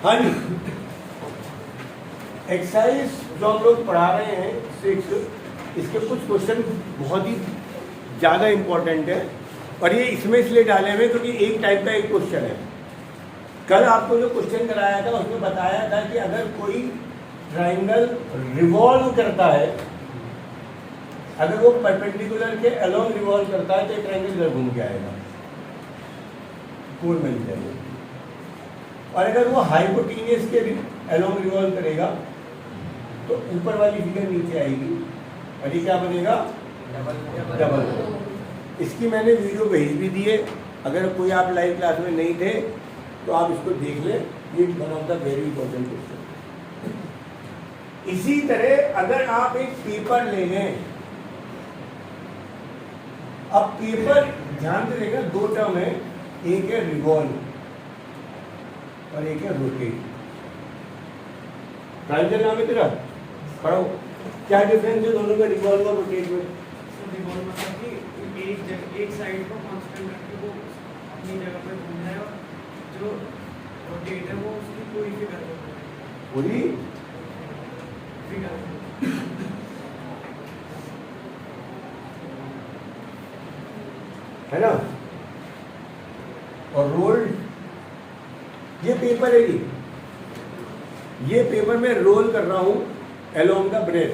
हाँ जी, एक्सरसाइज जो हम लोग पढ़ा रहे हैं 6, इसके कुछ क्वेश्चन बहुत ही ज़्यादा इम्पोर्टेंट है और ये इसमें इसलिए डाले हुए क्योंकि एक टाइप का एक क्वेश्चन है। कल आपको जो क्वेश्चन कराया था उसमें बताया था कि अगर कोई ट्राइंगल रिवॉल्व करता है, अगर वो परपेंडिकुलर के अलोंग रिवॉल्व करता है तो ट्राइंगल इधर घूम के आएगा, कोण बन जाएगा। और अगर वो हाइपोटेन्यूस के अलोंग रिवॉल्व करेगा तो ऊपर वाली फिगर नीचे आएगी और ये क्या बनेगा, डबल। इसकी मैंने वीडियो भेज भी दी है, अगर कोई आप लाइव क्लास में नहीं थे तो आप इसको देख लें, ये one of the very important question. इसी तरह अगर आप एक पेपर ले लें, अब पेपर ध्यान से देखना, दो टर्म है, एक है रिवॉल्व और एक है रोटेट। ट्रांजिशन नाम है तेरा, पढ़ो क्या डिफरेंस है दोनों का, रिवॉल्व और रोटेट में? रिवॉल्व मतलब कि एक साइड को कांस्टेंट रख के वो अपनी जगह पे घूम रहा है और जो रोटेट है वो उसकी पूरी फिगर पूरी है ना। और रोल्ड, ये पेपर है जी, ये पेपर में रोल कर रहा हूं अलोंग द ब्रेथ,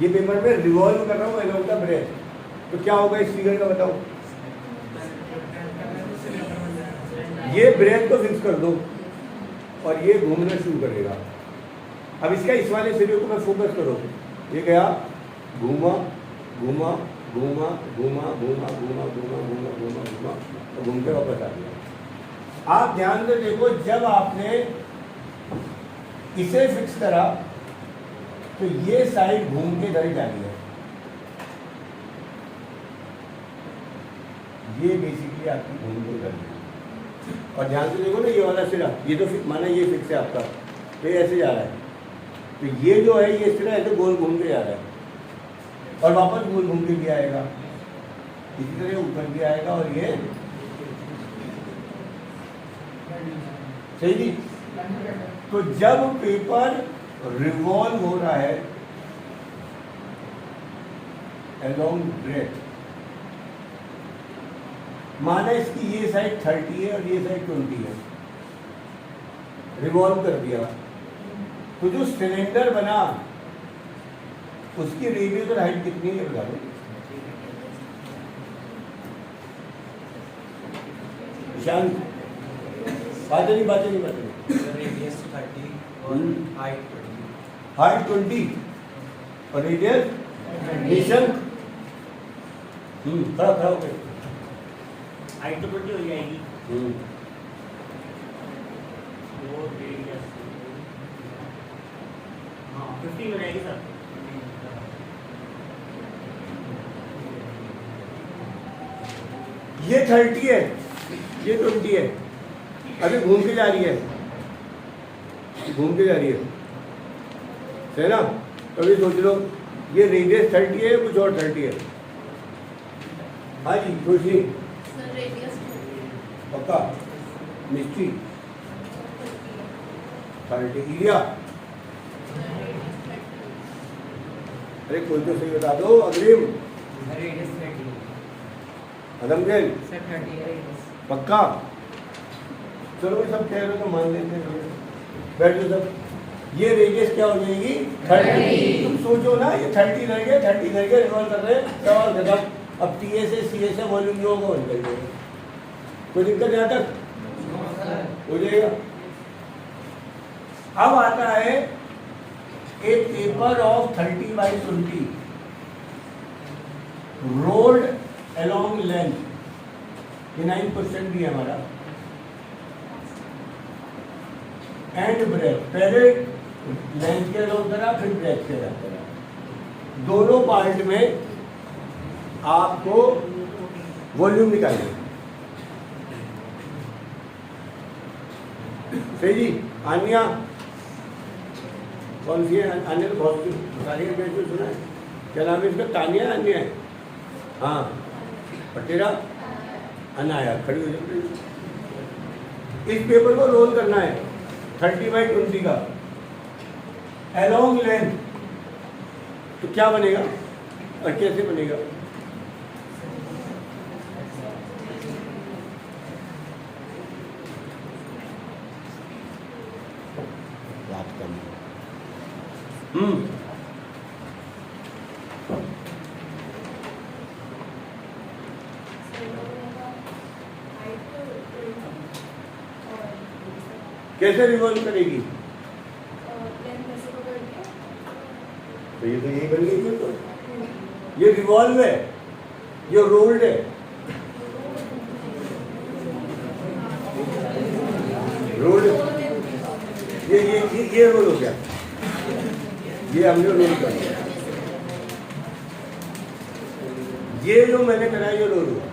ये पेपर में रिवॉल्व कर रहा हूं अलोंग द ब्रेथ, तो क्या होगा इस फिगर का बताओ? ये ब्रेथ को फिक्स कर दो और ये घूमना शुरू करेगा। अब इसका इस वाले सिरे को मैं फोकस करो, ये गया, घूमा घूमा घूमा घूमा घूमा घूमा घूमा घूमा घूमा घूमा और घूम के वापस आ गया। आप ध्यान से देखो, जब आपने इसे फिक्स करा तो ये साइड घूम के इधर जा रही है, ये बेसिकली आपकी घूम के इधर है। और ध्यान से देखो ना, ये वाला सिरा, ये तो माना ये फिक्स है आपका, तो ये ऐसे जा रहा है, तो ये जो है ये सिरा ऐसे गोल घूम के जा रहा है और वापस गोल घूम के भी आएगा, इसी तरह ऊपर भी आएगा और ये सही जी। तो जब पेपर रिवॉल्व हो रहा है अलोंग ब्रेथ, माना इसकी ये साइड 30 है और ये साइड 20 है, रिवॉल्व कर दिया, तो जो सिलेंडर बना उसकी रेडियस और हाइट कितनी है बता दो? ईशान, बातें नहीं रेडियस 30 और हाइट 20 और रेडियस निशंक खड़ा खड़ा हो गए, हाइट तो 20 हो जाएगी, वो रेडियस 50 हो जाएगी सर। ये 30 है, ये 20 है, अभी घूम के जा रही है, घूम के जा रही है, है ना। अभी सोच लो, ये रेडियस 30 है, कुछ और 30 है। हाँ जी खुशी, पक्का मिस्ट्री 30 इलिया, अरे कोई तो सही बता दो। अग्रिम अदमगेल पक्का, चलो ये सब कह रहे हो तो मान लेते हैं, बैठ जाओ सब। ये रेडियस क्या हो जाएगी 30। तुम सोचो ना, ये 30 रह गया, 30 रह गया, रिवॉल्व कर रहे हैं, सवाल खत्म। अब टी ए से सी ए से वॉल्यूम जो होगा वो निकल जाएगा, कोई दिक्कत यहाँ तक हो जाएगा। अब आता है a paper of 30/20 rolled along length, ये 9% भी है हमारा, एंड ब्रेथ, पहले लेंथ के अलोंग करा फिर ब्रेथ के अलोंग करा, दोनों पार्ट में आपको वॉल्यूम निकालना। सही जी। आनिया कौन सी है? अन्य तो बहुत सारी सुना है, क्या नाम है इसका? तानिया अन्य है, हाँ। और तेरा अनाया, खड़ी हो जाए। इस पेपर को रोल करना है 30/20 का अलोंग लेंथ, तो क्या बनेगा और कैसे बनेगा? बात कम। कैसे रिवॉल्व करेगी? तो ये तो यही बन गई है, तो ये रिवॉल्व है, ये रोल्ड है। रोल्ड ये रोल हो गया, ये हमने रोल कर दिया। ये जो मैंने करा ये रोल हुआ,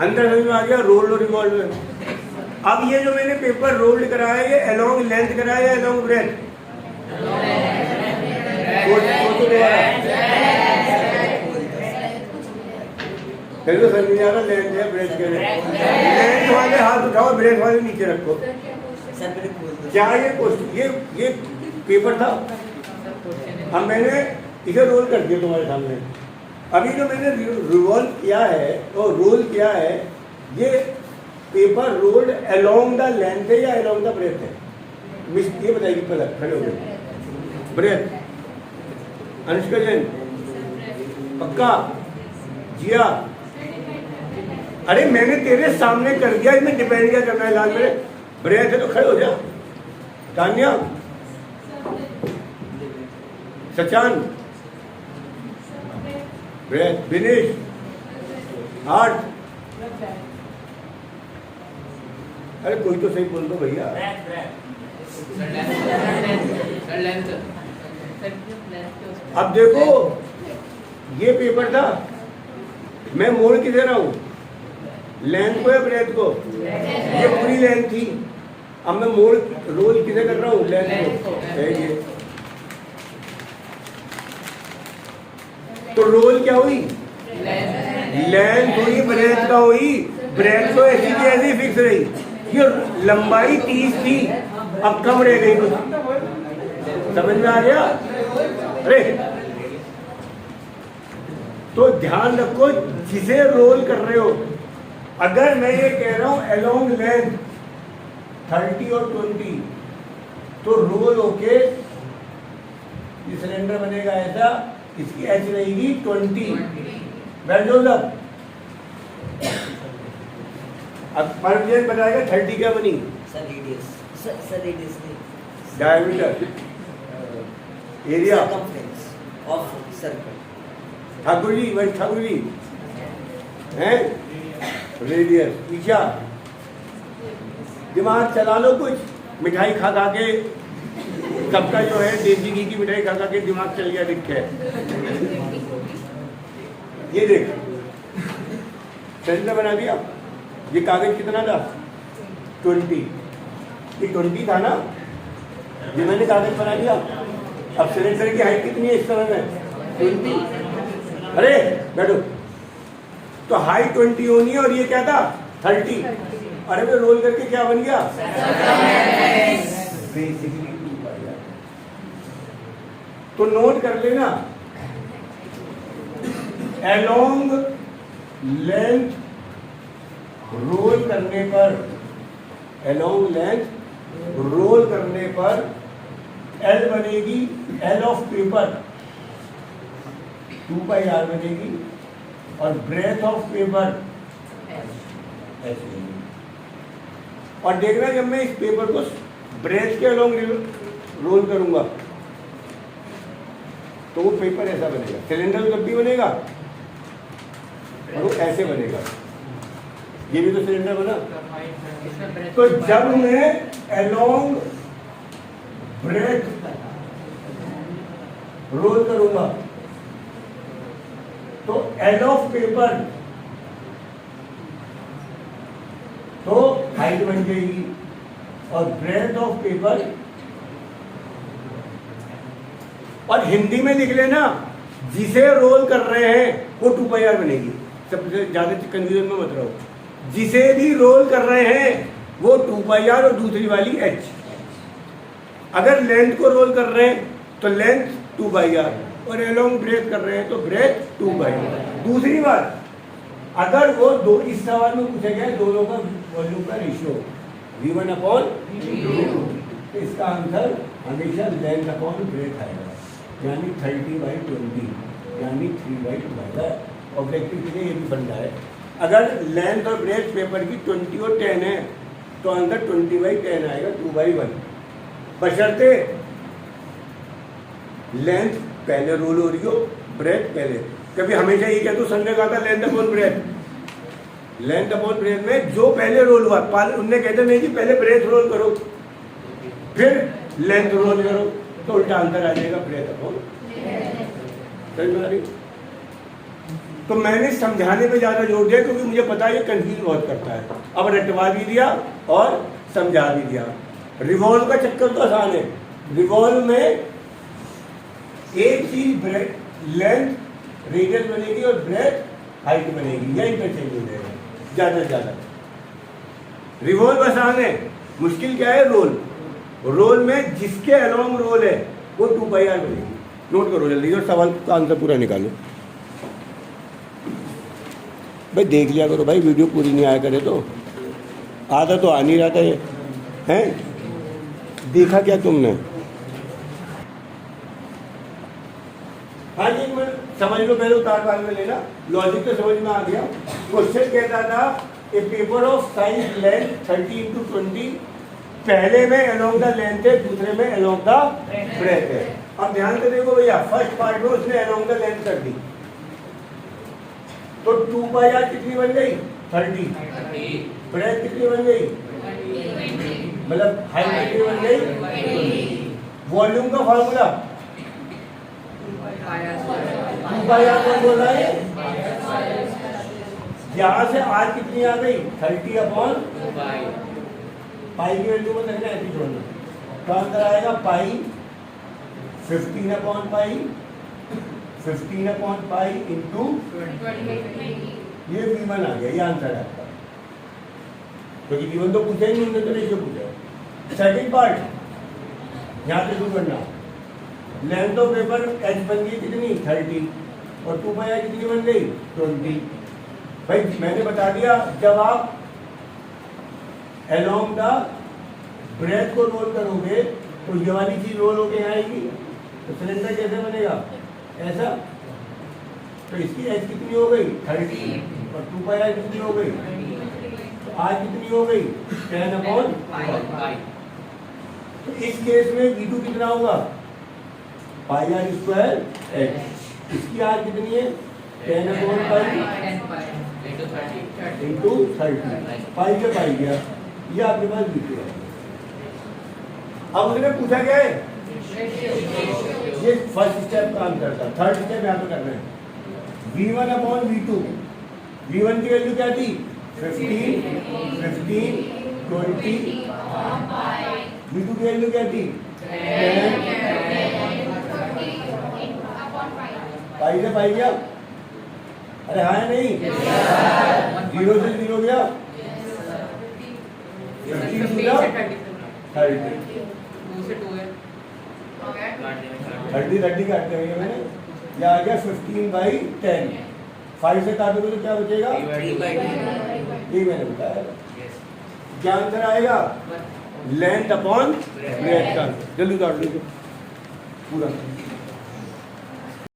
अंदर समझ में आ गया, रोल्ड और रिवॉल्व है। अब ये जो मैंने पेपर रोल्ड कराया है, ये अलोंग लेंथ कराया है अलोंग ब्रेथ? फिर तो समझ नहीं आ रहा, लेंथ है ब्रेथ के लिए। लेंथ वाले हाथ उठाओ, ब्रेथ वाले नीचे रखो। क्या ये पेपर था, अब मैंने इसे रोल कर दिया तुम्हारे सामने। अभी जो मैंने रिवॉल्व किया है और रोल किया है, ये paper rolled along the length है या अलोंग द ब्रेथ है? ये बताएगी पलक, खड़े हो गए। ब्रेथ, अनुष्का जैन पक्का? जिया, अरे मैंने तेरे सामने कर दिया, इसमें डिपेंड क्या करना है? लाल मेरे ब्रेथ है तो खड़े हो जा। तान्या, सचान ब्रेथ, विनेश हार्ट, अरे कोई तो सही बोल दो भैया। अब देखो ये पेपर था, मैं मोड़ किधर रहा हूं? लेंथ को या ब्रेथ को? ये पूरी लेंथ थी, अब मैं मोड़ रोल किधर कर रहा हूं? लेंथ को। ये तो रोल क्या हुई? लेंथ हुई, ब्रेथ का हुई। ब्रेथ तो ऐसी की ऐसी फिक्स रही, ये लंबाई 30 थी, अब कम रह गई कुछ, समझ में आ गया? अरे तो ध्यान रखो, जिसे रोल कर रहे हो, अगर मैं ये कह रहा हूं अलोंग लेंथ 30 और 20, तो रोल होके ये सिलेंडर बनेगा ऐसा, इसकी एच रहेगी 20। बैठ जाओ सब। अब पर प्लेट बताएगा 30 क्या बनी? Diameter, area of circle. Thakur ji, वही ठाकुर जी हैं, रेडियस। ईशा, दिमाग चला लो कुछ, मिठाई खा खा के सबका जो है देसी घी की मिठाई खा खा के दिमाग चल गया दिख है। ये देख सिलेंडर बना दिया, ये कागज कितना था? 20, ये 20 था ना, ये मैंने कागज बना दिया। अब सिलेंडर की हाइट कितनी है इस तरह में? 20। अरे बैठो, तो हाइट 20 होनी है और ये क्या था? 30। अरे मैं रोल करके क्या बन गया? बेसिकली तो नोट कर लेना, अलोंग लेंथ रोल करने पर, अलोंग लेंथ रोल करने पर L बनेगी, L ऑफ पेपर 2πr बनेगी, और ब्रेथ ऑफ पेपर H बनेगी। और देखना जब मैं इस पेपर को ब्रेथ के अलोंग रोल करूंगा तो वो पेपर ऐसा बनेगा, सिलेंडर जब भी बनेगा और वो ऐसे बनेगा। ये भी तो सिलेंडर बना। तो जब मैं अलोंग ब्रेथ रोल करूंगा तो एल ऑफ पेपर तो हाइट बन जाएगी, और ब्रेथ ऑफ पेपर, और हिंदी में लिख लेना जिसे रोल कर रहे हैं वो 2πr बनेगी। सबसे ज्यादा कंफ्यूजन में मत रहो, जिसे भी रोल कर रहे हैं वो 2πr और दूसरी वाली h। अगर लेंथ को रोल कर रहे हैं तो लेंथ 2πr और एलोंग ब्रेथ कर रहे हैं तो ब्रेथ 2πr। दूसरी बात, अगर वो दो, इस सवाल में पूछा गया है दोनों का वॉल्यूम का रेशियो v1 अपॉन v2, तो इसका आंसर हमेशा लेंथ अपॉन ब्रेथ आएगा, यानी 30/20 यानी 3/2 आएगा। ऑब्जेक्टिव के लिए ये भी बनता है। अगर लेंथ और ब्रेथ पेपर की 20 और 10 है तो आंसर 20/10 आएगा, 2/1, बशर्ते लेंथ पहले रोल हो रही हो, ब्रेथ पहले। कभी हमेशा ये कहते संजय कहा था length upon breath, length upon breath में जो पहले रोल हुआ उनने कहते नहीं जी पहले ब्रेथ रोल करो फिर लेंथ रोल करो, तो उल्टा आंसर आ जाएगा ब्रेथ अपॉन। समझ में आ रही? तो मैंने समझाने पे ज़्यादा जोर दिया क्योंकि मुझे पता है ये कंफ्यूज बहुत करता है। अब रटवा भी दिया और समझा भी दिया। रिवॉल्व का चक्कर तो आसान है। रिवॉल्व में एक चीज ब्रेथ लेंथ रेडियस बनेगी और ब्रेथ हाइट बनेगी, या इंटरचेंज हो जाएगा ज़्यादा से ज़्यादा। रिवॉल्व आसान है, मुश्किल क्या है? रोल। रोल में जिसके अलोंग रोल है वो 2πr बनेगी। नोट करो जल्दी और सवाल का आंसर पूरा निकालो। भाई देख लिया करो भाई, वीडियो पूरी नहीं आया करे तो। आधा तो आ नहीं रहा था ये, हैं? देखा क्या तुमने? हाँ जी, मैं समझ लो, पहले उतार बाद में लेना। लॉजिक तो समझ में आ गया। क्वेश्चन कहता था a paper of size length 30x20, पहले में अलोंग द लेंथ है, दूसरे में अलोंग द ब्रेथ है। अब ध्यान से देखो भैया, फर्स्ट पार्ट में उसने अलोंग द लेंथ कर दी तो 2πr कितनी बन गई? 30। ब्रेथ कितनी बन गई? मतलब हाइट कितनी बन गई? वॉल्यूम का फॉर्मूला 2πr कौन बोल रहा है? यहाँ से r कितनी आ गई? 30 अपॉन पाई की वैल्यू में देखना, ऐसी छोड़ना। तो आंसर आएगा पाई 15 upon pi 15 upon pi into ये v1 आ गया। ये आंसर है आपका, क्योंकि v1 तो पूछा ही नहीं, उन्होंने तो रेशियो पूछा। सेकंड पार्ट यहाँ से शुरू करना। लेंथ ऑफ पेपर h बन गई कितनी? 30 और 2πr कितनी बन गई? 20। भाई मैंने बता दिया, जब आप अलोंग द ब्रेथ को रोल करोगे तो ये वाली चीज रोल होके यहाँ आएगी, तो सिलेंडर कैसे बनेगा? ऐसा। तो इसकी एच कितनी हो गई? 30 और 2πr कितनी हो गई? तो r कितनी हो गई? 10 अपॉन। तो इस केस में v2 कितना होगा? πr² h। इसकी r कितनी है? 10 अपॉन पाई इंटू 30। पाई से पाई गया, ये आपके पास v2 है। अब उसने पूछा क्या है? ये फर्स्ट स्टेप का आंसर था। थर्ड स्टेप यहाँ पे करना है। v1 upon v2। v1 की वैल्यू क्या थी? 15, 20। v2 की वैल्यू क्या थी? 10। पाई से पाई गया? अरे हाँ नहीं, 0 से 0 गया, 15 से 30। 30 काटते हैं मैंने, ये आ गया 15/10। 5 से काटोगे तो क्या बचेगा? ये मैंने बताया। क्या आंसर आएगा? लेंथ अपॉन ब्रेथ का। जल्दी काट लीजिए पूरा।